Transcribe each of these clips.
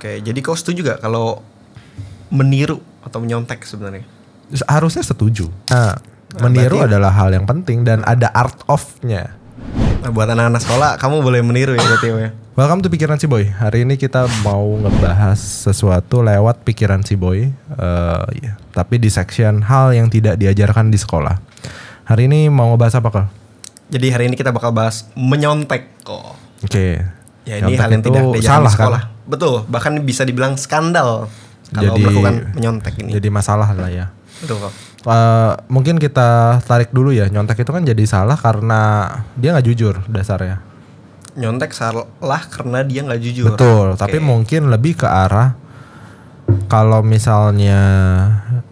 Oke, jadi kau setuju gak kalau meniru atau menyontek sebenarnya? Harusnya setuju. Meniru adalah hal yang penting dan ada art of-nya. Nah, buat anak-anak sekolah, kamu boleh meniru ya berarti ya. Welcome to Pikiran Si Boy. Hari ini kita mau ngebahas sesuatu lewat pikiran si Boy, tapi di section hal yang tidak diajarkan di sekolah. Hari ini mau ngebahas apa, Kal? Jadi hari ini kita bakal bahas menyontek kok. Oke. Ya ini hal yang tidak diajarkan di sekolah. Kan? Betul, bahkan bisa dibilang skandal kalau melakukan menyontek ini. Jadi masalah lah ya. Betul kok. Mungkin kita tarik dulu ya. Nyontek itu kan jadi salah karena dia nggak jujur dasarnya. Nyontek salah karena dia nggak jujur. Betul. Tapi mungkin lebih ke arah kalau misalnya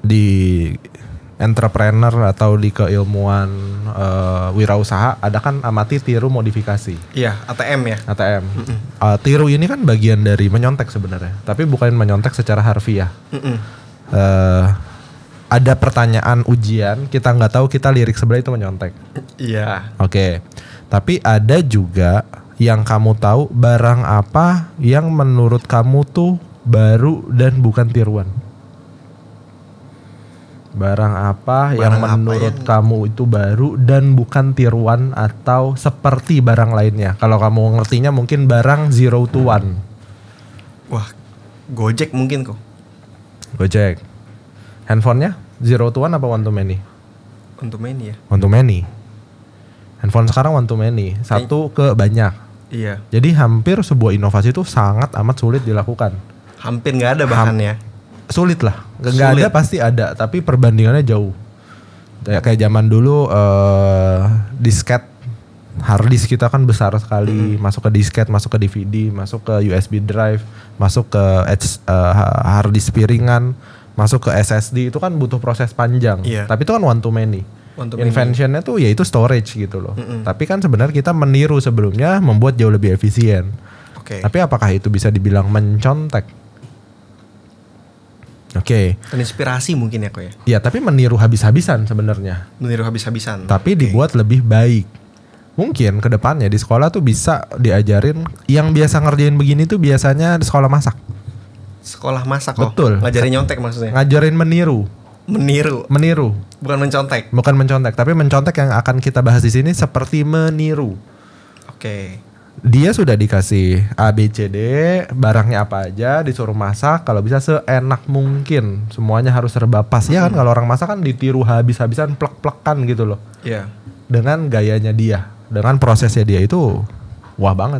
di entrepreneur atau di keilmuan wirausaha ada kan amati, tiru, modifikasi. Iya, ATM ya. ATM. Tiru ini kan bagian dari menyontek sebenarnya, tapi bukan menyontek secara harfiah. Ada pertanyaan ujian, kita nggak tahu, kita lirik sebelah itu menyontek. Iya. Oke. Tapi ada juga yang kamu tahu barang apa yang menurut kamu tuh baru dan bukan tiruan. Barang apa yang menurut kamu itu baru dan bukan tiruan atau seperti barang lainnya. Kalau kamu ngertinya mungkin barang 0 to 1. Wah, Gojek mungkin kok. Gojek. Handphonenya 0 to 1 apa 1 to many? 1 to many ya. 1 to many. Handphone sekarang 1 to many. Satu ke banyak. Iya. Jadi hampir sebuah inovasi itu sangat amat sulit dilakukan. Hampir nggak ada bahkan ya. Sulit lah, nggak ada pasti ada, tapi perbandingannya jauh. Kayak zaman dulu disket, hard disk kita kan besar sekali, masuk ke disket, masuk ke DVD, masuk ke USB drive, masuk ke hard disk piringan, masuk ke SSD, itu kan butuh proses panjang. Tapi itu kan one to many. Inventionnya tuh yaitu storage gitu loh. Tapi kan sebenarnya kita meniru sebelumnya, membuat jauh lebih efisien. Tapi apakah itu bisa dibilang mencontek? Terinspirasi mungkin ya kok ya. Ya, tapi meniru habis-habisan sebenarnya. Meniru habis-habisan. Tapi dibuat lebih baik. Mungkin ke depannya di sekolah tuh bisa diajarin yang biasa ngerjain begini tuh biasanya di sekolah masak. Sekolah masak kok. Betul. Ngajarin nyontek maksudnya. Ngajarin meniru. Meniru. Bukan mencontek. Bukan mencontek, tapi mencontek yang akan kita bahas di sini seperti meniru. Dia sudah dikasih A, B, C, D, barangnya apa aja, disuruh masak, kalau bisa seenak mungkin. Semuanya harus serba pas. Ya kan, kalau orang masak kan ditiru habis-habisan, plek-plekan gitu loh. Iya. Dengan gayanya dia, dengan prosesnya dia itu wah banget.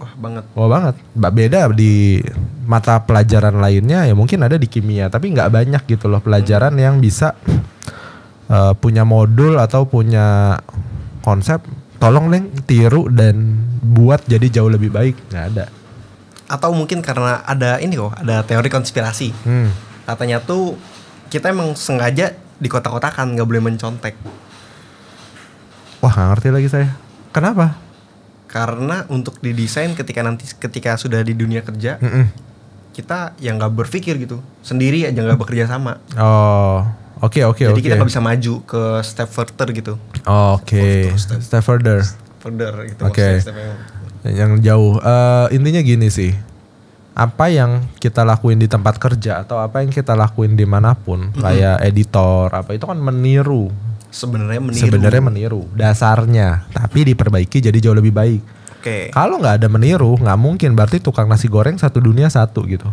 Wah banget. Beda di mata pelajaran lainnya ya mungkin ada di kimia, tapi nggak banyak gitu loh pelajaran yang bisa punya modul atau punya konsep. Tolong Leng tiru dan buat jadi jauh lebih baik, nggak ada. Atau mungkin karena ada ini kok, ada teori konspirasi. Katanya tuh kita emang sengaja dikotak-kotakan, nggak boleh mencontek. Wah, nggak ngerti lagi saya. Kenapa? Karena untuk didesain ketika sudah di dunia kerja, kita yang nggak berpikir gitu, sendiri aja nggak bekerja sama. Oke. Jadi kita nggak bisa maju ke step further gitu. Step further gitu. Yang jauh. Intinya gini sih. Apa yang kita lakuin di tempat kerja atau apa yang kita lakuin dimanapun, kayak editor apa itu kan meniru. Sebenarnya meniru dasarnya, tapi diperbaiki jadi jauh lebih baik. Kalau nggak ada meniru, nggak mungkin. Berarti tukang nasi goreng satu dunia satu gitu.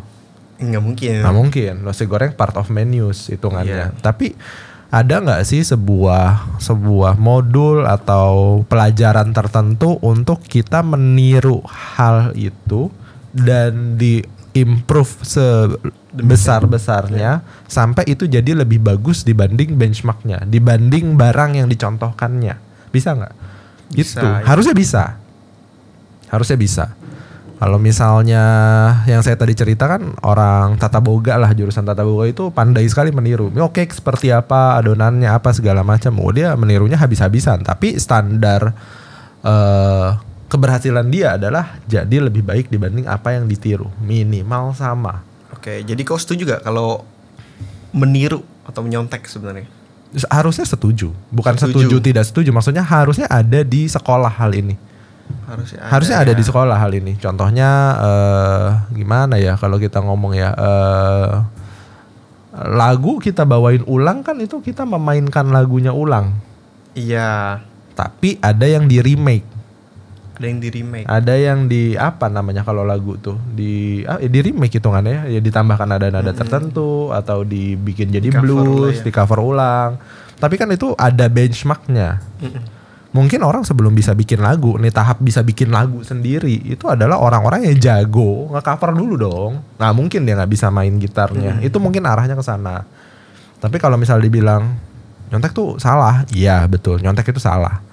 Nggak mungkin. Nasi goreng part of menus hitungannya. Tapi ada nggak sih sebuah modul atau pelajaran tertentu untuk kita meniru hal itu dan di-improve sebesar-besarnya sampai itu jadi lebih bagus dibanding benchmarknya, dibanding barang yang dicontohkannya. Bisa nggak? Gitu. Harusnya bisa. Kalau misalnya yang saya tadi ceritakan orang tata boga lah, jurusan tata boga itu pandai sekali meniru. Oke, seperti apa adonannya apa segala macam. Dia menirunya habis-habisan. Tapi standar keberhasilan dia adalah jadi lebih baik dibanding apa yang ditiru. Minimal sama. Jadi kau setuju gak kalau meniru atau menyontek sebenarnya? Harusnya setuju. Bukan setuju tidak setuju. Maksudnya harusnya ada di sekolah hal ini. Harusnya ada di sekolah hal ini. Contohnya gimana ya kalau kita ngomong ya, lagu kita bawain ulang kan itu kita memainkan lagunya ulang. Iya. Tapi ada yang di remake. Ada yang di remake. Ada yang di apa namanya kalau lagu tuh di remake hitungannya ya, ditambahkan nada-nada tertentu atau dibikin jadi blues, di cover ulang. Tapi kan itu ada benchmarknya. Mungkin orang sebelum bisa bikin lagu, nih tahap bisa bikin lagu sendiri, itu adalah orang-orang yang jago nge-cover dulu dong. Nah mungkin dia nggak bisa main gitarnya, itu mungkin arahnya ke sana. Tapi kalau misal dibilang nyontek tuh salah, iya betul, nyontek itu salah.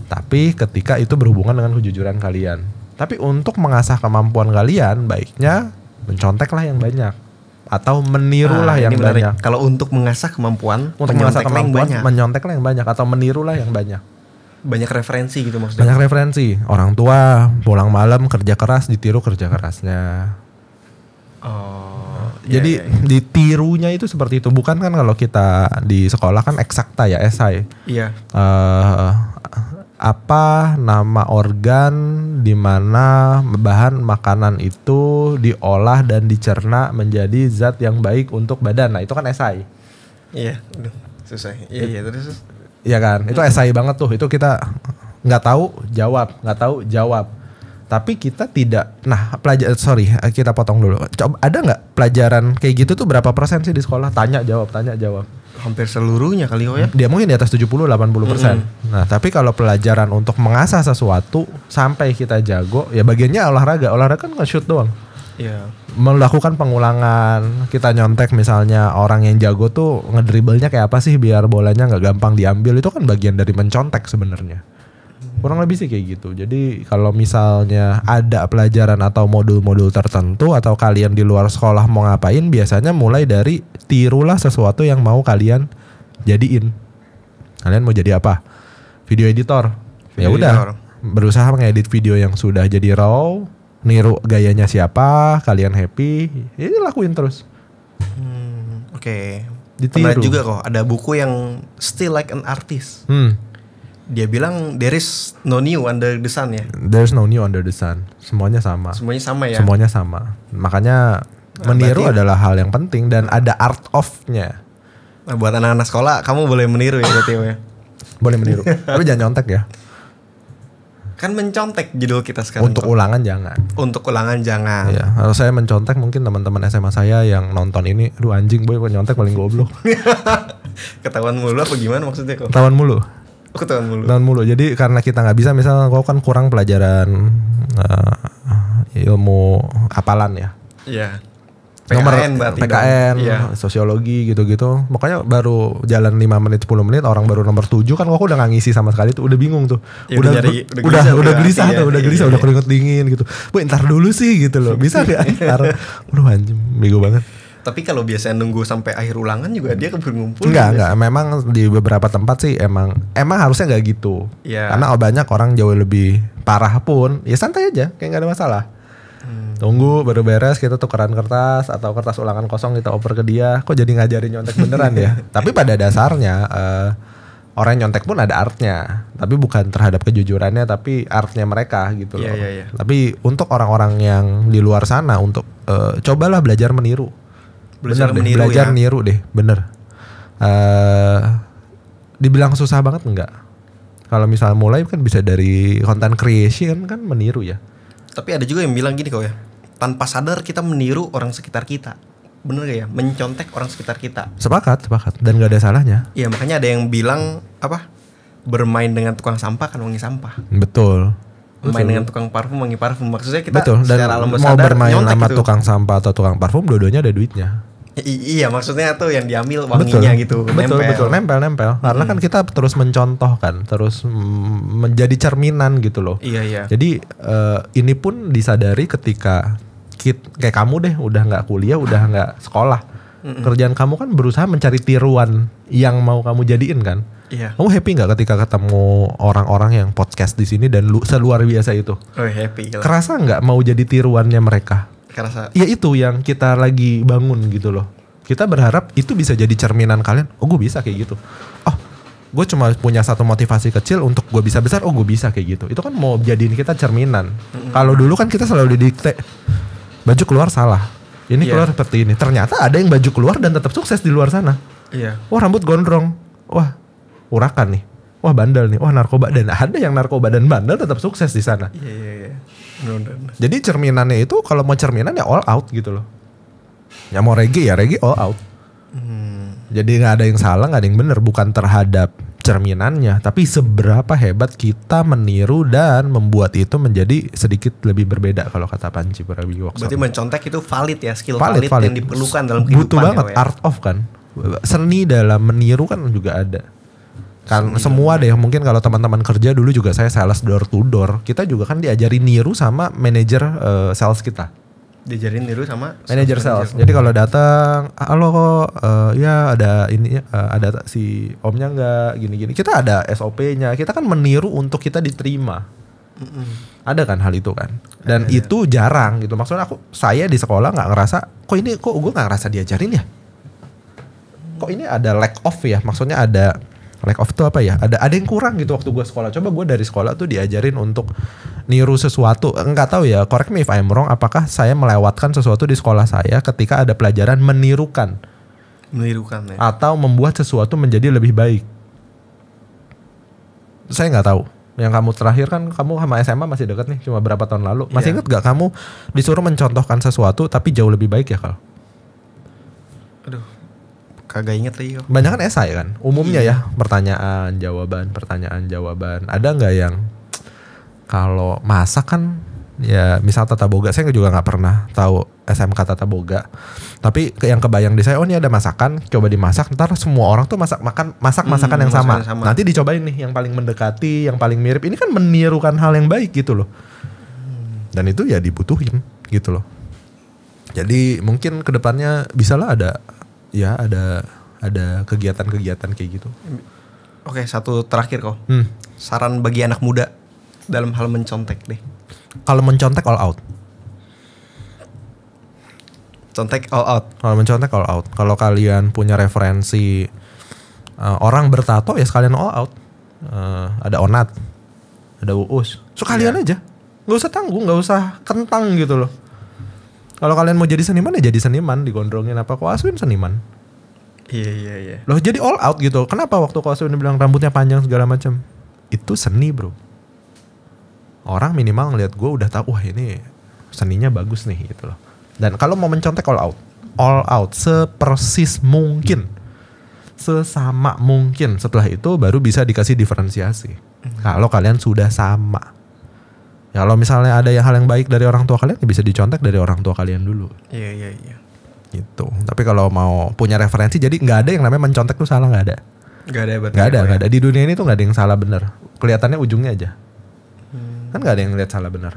Tapi ketika itu berhubungan dengan kejujuran kalian. Tapi untuk mengasah kemampuan kalian, baiknya menconteklah yang banyak. Atau menirulah yang banyak. Kalau untuk mengasah kemampuan, untuk mengasah kemampuan, menyonteklah yang banyak. Atau menirulah yang banyak. Banyak referensi gitu maksudnya. Banyak referensi. Orang tua pulang malam kerja keras, ditiru kerja kerasnya. Jadi ditirunya itu seperti itu. Bukan kan kalau kita di sekolah kan eksakta ya, esai. Iya. Apa nama organ di mana bahan makanan itu diolah dan dicerna menjadi zat yang baik untuk badan. Nah, itu kan esai. Iya, susah. Iya, terus. Iya kan? Itu esai banget tuh. Itu kita nggak tahu jawab. Tapi kita tidak. Nah, kita potong dulu. Coba ada nggak pelajaran kayak gitu tuh berapa persen sih di sekolah? Tanya jawab. Hampir seluruhnya kali ya. Dia mungkin di atas 70-80%. Nah, tapi kalau pelajaran untuk mengasah sesuatu sampai kita jago, ya bagiannya olahraga. Olahraga kan nge-shoot doang. Iya. Melakukan pengulangan, kita nyontek misalnya orang yang jago tuh ngedribblenya kayak apa sih biar bolanya nggak gampang diambil, itu kan bagian dari mencontek sebenarnya. Kurang lebih sih kayak gitu. Jadi kalau misalnya ada pelajaran atau modul-modul tertentu atau kalian di luar sekolah mau ngapain, biasanya mulai dari tirulah sesuatu yang mau kalian jadiin. Kalian mau jadi apa? Video editor. Ya udah, berusaha mengedit video yang sudah jadi raw, niru gayanya siapa, kalian happy, ya lakuin terus. Oke. Ditiru. Pernah juga kok ada buku yang Still Like an Artist. Dia bilang there is no new under the sun ya. There's no new under the sun. Semuanya sama. Semuanya sama ya. Semuanya sama. Makanya meniru adalah hal yang penting dan ada art of-nya. Nah, buat anak-anak sekolah kamu boleh meniru ya berarti ya. Boleh meniru. Tapi jangan nyontek ya. Kan mencontek judul kita sekarang. Untuk ulangan jangan. Untuk ulangan jangan. Iya, kalau saya mencontek mungkin teman-teman SMA saya yang nonton ini, aduh anjing boy kok nyontek paling goblok. Ketahuan mulu apa gimana maksudnya kok? Ketahuan mulu. Ketahuan mulu. Jadi karena kita nggak bisa, misalnya kau kan kurang pelajaran ilmu hafalan ya. Iya. PKN, iya. Sosiologi gitu-gitu. Makanya baru jalan 5 menit 10 menit orang baru nomor 7 kan kok udah nggak ngisi sama sekali tuh, udah bingung tuh. Ya, udah gelisah, udah keringet dingin gitu. Bu, ntar dulu sih gitu loh. Bisa enggak ntar? Aduh anjing, bego banget. Tapi kalau biasanya nunggu sampai akhir ulangan juga dia keburu ngumpul. Enggak. Memang di beberapa tempat sih emang harusnya nggak gitu. Yeah. Karena banyak orang jauh lebih parah pun, ya santai aja, kayak nggak ada masalah. Tunggu baru beres, kita tukeran kertas atau kertas ulangan kosong kita oper ke dia. Kok jadi ngajarin nyontek beneran ya? Tapi pada dasarnya orang yang nyontek pun ada artnya, tapi bukan terhadap kejujurannya, tapi artnya mereka gitu loh. Yeah. Tapi untuk orang-orang yang di luar sana, untuk cobalah belajar meniru. Belajar niru deh, bener. Dibilang susah banget enggak? Kalau misalnya mulai kan bisa dari content creation kan meniru ya. Tapi ada juga yang bilang gini kok ya, tanpa sadar kita meniru orang sekitar kita. Bener gak ya? Mencontek orang sekitar kita. Sepakat. Dan gak ada salahnya. Iya, makanya ada yang bilang apa? Bermain dengan tukang sampah kan wangi sampah. Betul. Bermain dengan tukang parfum wangi parfum. Maksudnya kita secara alam sadar mau bermain sama gitu. Tukang sampah atau tukang parfum, dua-duanya ada duitnya. Iya, maksudnya tuh yang diambil wanginya gitu. Betul, nempel. Karena kan kita terus mencontoh kan, terus menjadi cerminan gitu loh. Iya. Jadi ini pun disadari ketika kayak kamu deh udah nggak kuliah, udah nggak sekolah. Kerjaan kamu kan berusaha mencari tiruan yang mau kamu jadiin kan. Iya. Kamu happy nggak ketika ketemu orang-orang yang podcast di sini dan seluar biasa itu? Oh, happy. Kerasa nggak mau jadi tiruannya mereka? Kerasa. Ya itu yang kita lagi bangun gitu loh. Kita berharap itu bisa jadi cerminan kalian. Oh, gue bisa kayak gitu. Oh, gue cuma punya satu motivasi kecil untuk gue bisa besar. Oh, gue bisa kayak gitu. Itu kan mau jadiin kita cerminan. Kalau dulu kan kita selalu didikte, baju keluar salah. Ini keluar seperti ini. Ternyata ada yang baju keluar dan tetap sukses di luar sana. Iya. Wah rambut gondrong. Wah urakan nih. Wah bandel nih. Wah narkoba. Dan ada yang narkoba dan bandel tetap sukses di sana. Iya. Benar. Jadi cerminannya itu kalau mau cerminan ya all out gitu loh. Ya mau reggae ya reggae all out. Jadi gak ada yang salah, gak ada yang benar. Bukan terhadap cerminannya, tapi seberapa hebat kita meniru dan membuat itu menjadi sedikit lebih berbeda kalau kata Panji Pragiwaksono. Berarti mencontek itu valid ya, skill valid yang diperlukan dalam kehidupan. Butuh banget ya, art of kan. Seni dalam meniru kan juga ada. Kan seni semua deh, mungkin kalau teman-teman kerja dulu juga saya sales door to door. Kita juga kan diajari niru sama manajer sales kita. Diajarin niru sama manajer sales. Jadi kalau datang, halo ya ada ini ada si omnya nggak gini-gini. Kita ada SOP-nya. Kita kan meniru untuk kita diterima. Ada kan hal itu kan. Dan itu jarang gitu. Maksudnya saya di sekolah nggak ngerasa kok gue nggak ngerasa diajarin ya. Kok ini ada lack of ya. Maksudnya ada lack of itu apa ya? Ada yang kurang gitu waktu gue sekolah. Coba gue dari sekolah tuh diajarin untuk niru sesuatu. Enggak tahu ya, correct me if I'm wrong. Apakah saya melewatkan sesuatu di sekolah saya ketika ada pelajaran menirukan ya. Atau membuat sesuatu menjadi lebih baik? Saya nggak tahu. Yang kamu terakhir kan kamu sama SMA masih dekat nih, cuma berapa tahun lalu. Masih ingat gak kamu disuruh mencontohkan sesuatu tapi jauh lebih baik ya Kal? Aduh, kagak inget lagi. Banyak kan esai kan, umumnya ya pertanyaan jawaban. Ada nggak yang kalau masak kan ya misal tata boga, saya juga nggak pernah tahu SMK tata boga. Tapi yang kebayang di saya, oh ini ada masakan, coba dimasak, ntar semua orang tuh masak masakan yang sama. Nanti dicobain nih yang paling mendekati, yang paling mirip. Ini kan menirukan hal yang baik gitu loh. Dan itu ya dibutuhin gitu loh. Jadi mungkin kedepannya bisalah ada kegiatan-kegiatan kayak gitu. Oke, satu terakhir kok. Saran bagi anak muda dalam hal mencontek deh. Kalau mencontek all out. Contek all out. Kalau mencontek all out. Kalau kalian punya referensi orang bertato ya sekalian all out. Ada Onat, ada Uus. So kalian aja. Gak usah tanggung, gak usah kentang gitu loh. Kalau kalian mau jadi seniman ya jadi seniman, digondrongin apa Ko Aswin seniman. Iya. Loh jadi all out gitu. Kenapa waktu Ko Aswin bilang rambutnya panjang segala macam? Itu seni bro. Orang minimal ngeliat gue udah tahu wah ini seninya bagus nih gitu loh. Dan kalau mau mencontek all out sepersis mungkin, sesama mungkin. Setelah itu baru bisa dikasih diferensiasi. Kalau kalian sudah sama. Ya kalau misalnya ada hal yang baik dari orang tua kalian ya bisa dicontek dari orang tua kalian dulu. Iya. Gitu. Tapi kalau mau punya referensi, jadi nggak ada yang namanya mencontek tuh salah, nggak ada. Nggak ada. Di dunia ini tuh nggak ada yang salah benar. Kelihatannya ujungnya aja. Kan nggak ada yang lihat salah benar.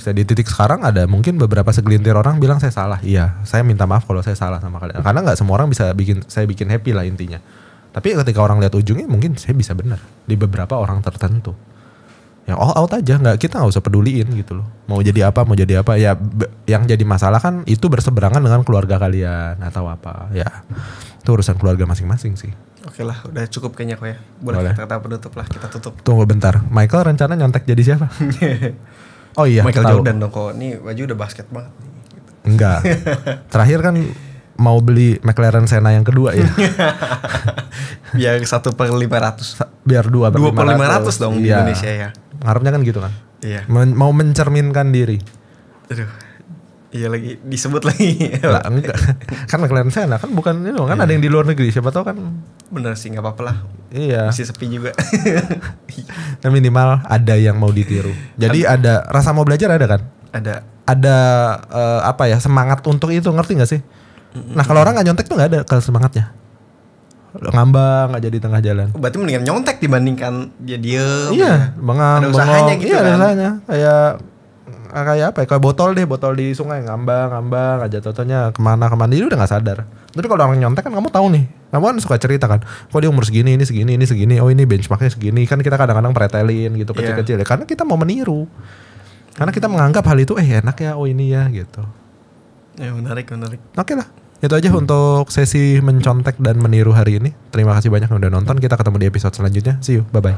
Saya di titik sekarang ada mungkin beberapa segelintir orang bilang saya salah. Iya, saya minta maaf kalau saya salah sama kalian. Karena nggak semua orang bisa saya bikin happy lah intinya. Tapi ketika orang lihat ujungnya mungkin saya bisa benar di beberapa orang tertentu. Yang all out aja, kita nggak usah peduliin gitu loh. Mau jadi apa ya. Yang jadi masalah kan itu berseberangan dengan keluarga kalian atau apa ya. Itu urusan keluarga masing-masing sih. Oke lah, udah cukup kayaknya kok ya. Boleh. Kata penutup lah, kita tutup. Tunggu bentar, Michael rencana nyontek jadi siapa? Oh iya, Michael Jordan dong kok. Ini baju udah basket banget nih. Gitu. Enggak. Terakhir kan mau beli McLaren Senna yang kedua ya. Biar 1/500. Biar 2/500 dong di Indonesia ya. Ngarepnya kan gitu kan. Iya. Mau mencerminkan diri. Aduh. Iya lagi disebut lagi. Lah enggak. Kan McLaren Senna kan bukan ini kan ada yang di luar negeri, siapa tahu kan. Bener sih, enggak apa-apa lah. Iya. Masih sepi juga. Nah, minimal ada yang mau ditiru. Jadi ada rasa mau belajar ada kan? Ada apa ya, semangat untuk itu, ngerti gak sih? Nah kalau orang gak nyontek tuh gak ada semangatnya. Ngambang aja di tengah jalan. Berarti mendingan nyontek dibandingkan dia diem. Iya, bengong. Ada usahanya gitu iya, kan. Ada usahanya. Kayak apa ya? Kayak botol di sungai ngambang aja, totonya kemana dia udah nggak sadar. Tapi kalau orang nyontek kan kamu tahu nih, kamu kan suka cerita kan, kok dia umur segini, ini segini, oh ini benchmarknya segini, kan kita kadang-kadang pretelin gitu kecil-kecil ya, karena kita mau meniru, karena kita menganggap hal itu enak ya, oh ini ya gitu. Ya menarik. Oke lah, Itu aja untuk sesi mencontek dan meniru hari ini. Terima kasih banyak yang udah nonton. Kita ketemu di episode selanjutnya. See you. Bye-bye.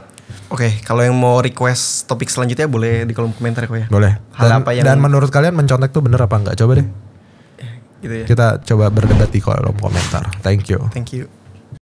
Oke, kalau yang mau request topik selanjutnya boleh di kolom komentar kok ya. Boleh. Dan menurut kalian mencontek tuh bener apa enggak? Coba deh. Gitu ya. Kita coba berdebat di kolom komentar. Thank you. Thank you.